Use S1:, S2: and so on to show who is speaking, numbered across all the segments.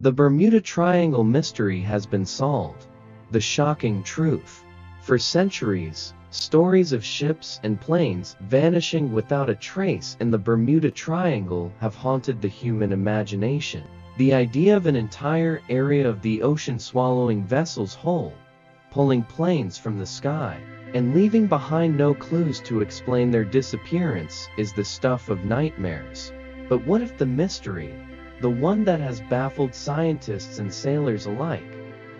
S1: The Bermuda Triangle mystery has been solved. The shocking truth. For centuries, stories of ships and planes vanishing without a trace in the Bermuda Triangle have haunted the human imagination. The idea of an entire area of the ocean swallowing vessels whole, pulling planes from the sky, and leaving behind no clues to explain their disappearance is the stuff of nightmares. But what if the mystery, the one that has baffled scientists and sailors alike,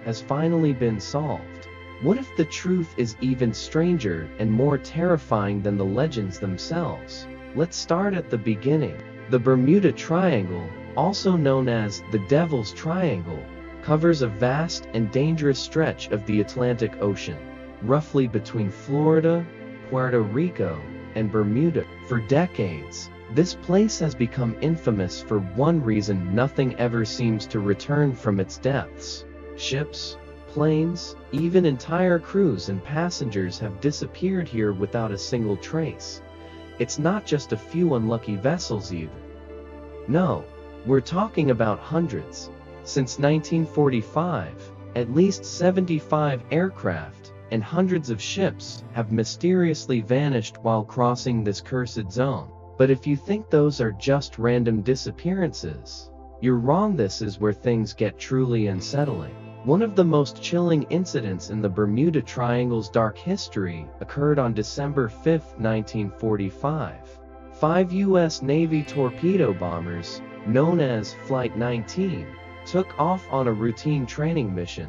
S1: has finally been solved? What if the truth is even stranger and more terrifying than the legends themselves? Let's start at the beginning. The Bermuda Triangle, also known as the Devil's Triangle, covers a vast and dangerous stretch of the Atlantic Ocean, roughly between Florida, Puerto Rico, and Bermuda. For decades, this place has become infamous for one reason: nothing ever seems to return from its depths. Ships, planes, even entire crews and passengers have disappeared here without a single trace. It's not just a few unlucky vessels either. No, we're talking about hundreds. Since 1945, at least 75 aircraft and hundreds of ships have mysteriously vanished while crossing this cursed zone. But if you think those are just random disappearances, you're wrong. This is where things get truly unsettling. One of the most chilling incidents in the Bermuda Triangle's dark history occurred on December 5, 1945. 5 U.S. Navy torpedo bombers, known as Flight 19, took off on a routine training mission.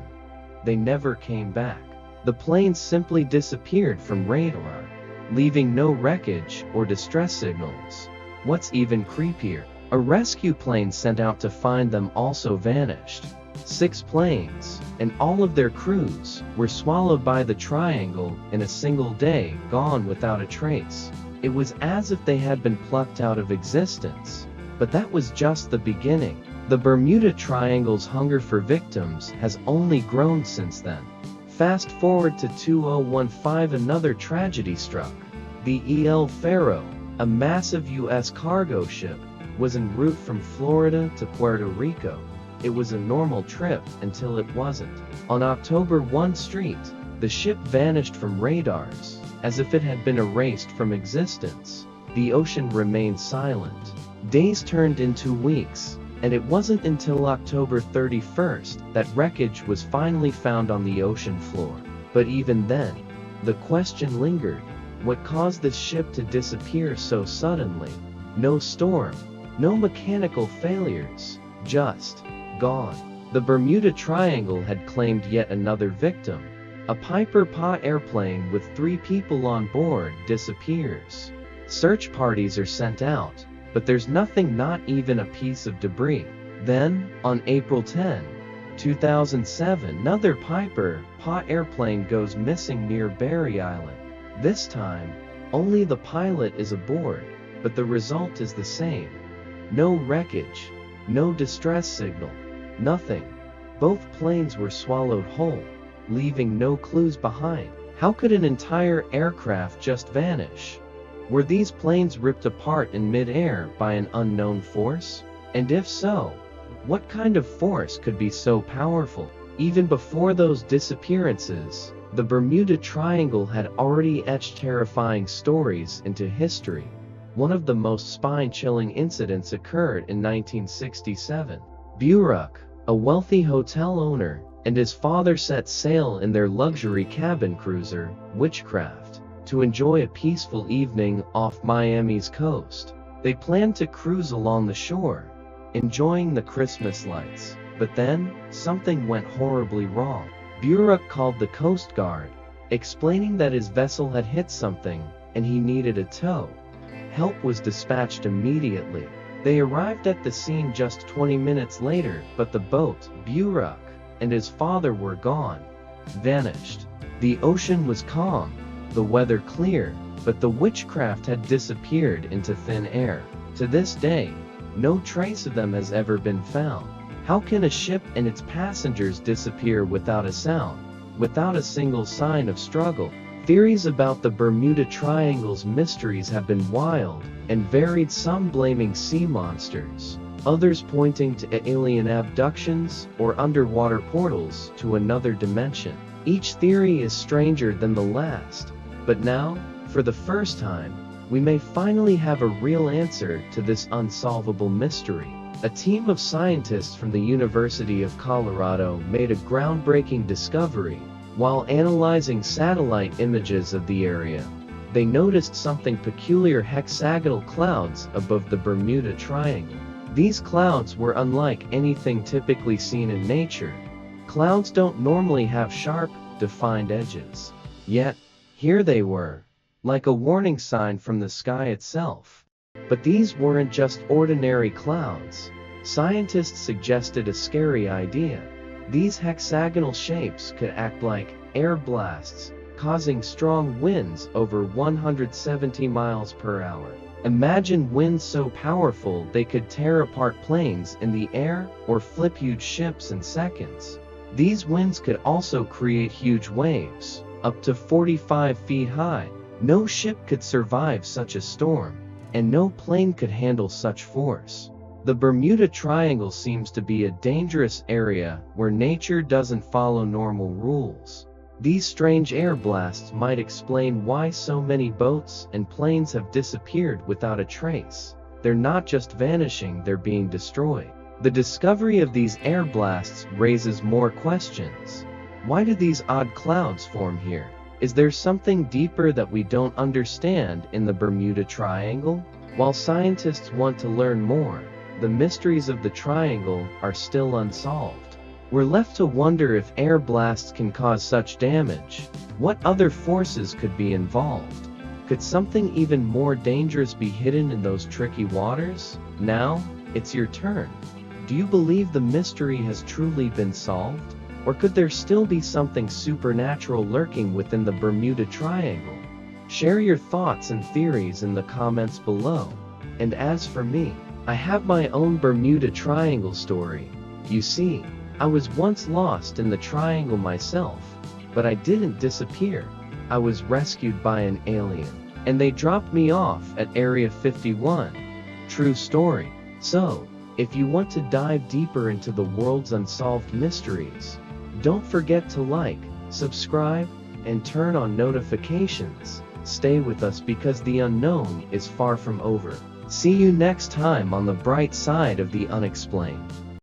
S1: They never came back. The planes simply disappeared from radar, leaving no wreckage or distress signals. What's even creepier, a rescue plane sent out to find them also vanished. 6 planes, and all of their crews, were swallowed by the triangle in a single day, gone without a trace. It was as if they had been plucked out of existence. But that was just the beginning. The Bermuda Triangle's hunger for victims has only grown since then. Fast forward to 2015, another tragedy struck. The El Faro, a massive U.S. cargo ship, was en route from Florida to Puerto Rico. It was a normal trip until it wasn't. On October 1 street, the ship vanished from radars, as if it had been erased from existence. The ocean remained silent. Days turned into weeks, and it wasn't until October 31st that wreckage was finally found on the ocean floor. But even then, the question lingered: what caused this ship to disappear so suddenly? No storm, no mechanical failures, just gone. The Bermuda Triangle had claimed yet another victim. A Piper PA airplane with 3 people on board disappears. Search parties are sent out, but there's nothing, not even a piece of debris. Then, on April 10, 2007, another Piper PA airplane goes missing near Berry Island. This time, only the pilot is aboard, but the result is the same. No wreckage, no distress signal, nothing. Both planes were swallowed whole, leaving no clues behind. How could an entire aircraft just vanish? Were these planes ripped apart in mid-air by an unknown force? And if so, what kind of force could be so powerful? Even before those disappearances, the Bermuda Triangle had already etched terrifying stories into history. One of the most spine-chilling incidents occurred in 1967. Buruk, a wealthy hotel owner, and his father set sail in their luxury cabin cruiser, Witchcraft, to enjoy a peaceful evening off Miami's coast. They planned to cruise along the shore, enjoying the Christmas lights. But then, something went horribly wrong. Buruk called the Coast Guard, explaining that his vessel had hit something, and he needed a tow. Help was dispatched immediately. They arrived at the scene just 20 minutes later, but the boat, Buruk, and his father were gone, vanished. The ocean was calm, the weather clear, but the Witchcraft had disappeared into thin air. To this day, no trace of them has ever been found. How can a ship and its passengers disappear without a sound, without a single sign of struggle? Theories about the Bermuda Triangle's mysteries have been wild and varied, some blaming sea monsters, others pointing to alien abductions or underwater portals to another dimension. Each theory is stranger than the last, but now, for the first time, we may finally have a real answer to this unsolvable mystery. A team of scientists from the University of Colorado made a groundbreaking discovery. While analyzing satellite images of the area, they noticed something peculiar: hexagonal clouds above the Bermuda Triangle. These clouds were unlike anything typically seen in nature. Clouds don't normally have sharp, defined edges. Yet, here they were, like a warning sign from the sky itself. But these weren't just ordinary clouds. Scientists suggested a scary idea. These hexagonal shapes could act like air blasts, causing strong winds over 170 miles per hour. Imagine winds so powerful they could tear apart planes in the air or flip huge ships in seconds. These winds could also create huge waves, up to 45 feet high. No ship could survive such a storm, and no plane could handle such force. The Bermuda Triangle seems to be a dangerous area where nature doesn't follow normal rules. These strange air blasts might explain why so many boats and planes have disappeared without a trace. They're not just vanishing, they're being destroyed. The discovery of these air blasts raises more questions. Why do these odd clouds form here? Is there something deeper that we don't understand in the Bermuda Triangle? While scientists want to learn more, the mysteries of the triangle are still unsolved. We're left to wonder if air blasts can cause such damage. What other forces could be involved? Could something even more dangerous be hidden in those tricky waters? Now, it's your turn. Do you believe the mystery has truly been solved? Or could there still be something supernatural lurking within the Bermuda Triangle? Share your thoughts and theories in the comments below. And as for me, I have my own Bermuda Triangle story. You see, I was once lost in the triangle myself, but I didn't disappear. I was rescued by an alien, and they dropped me off at Area 51. True story. So, if you want to dive deeper into the world's unsolved mysteries, don't forget to like, subscribe, and turn on notifications. Stay with us because the unknown is far from over. See you next time on the bright side of the unexplained.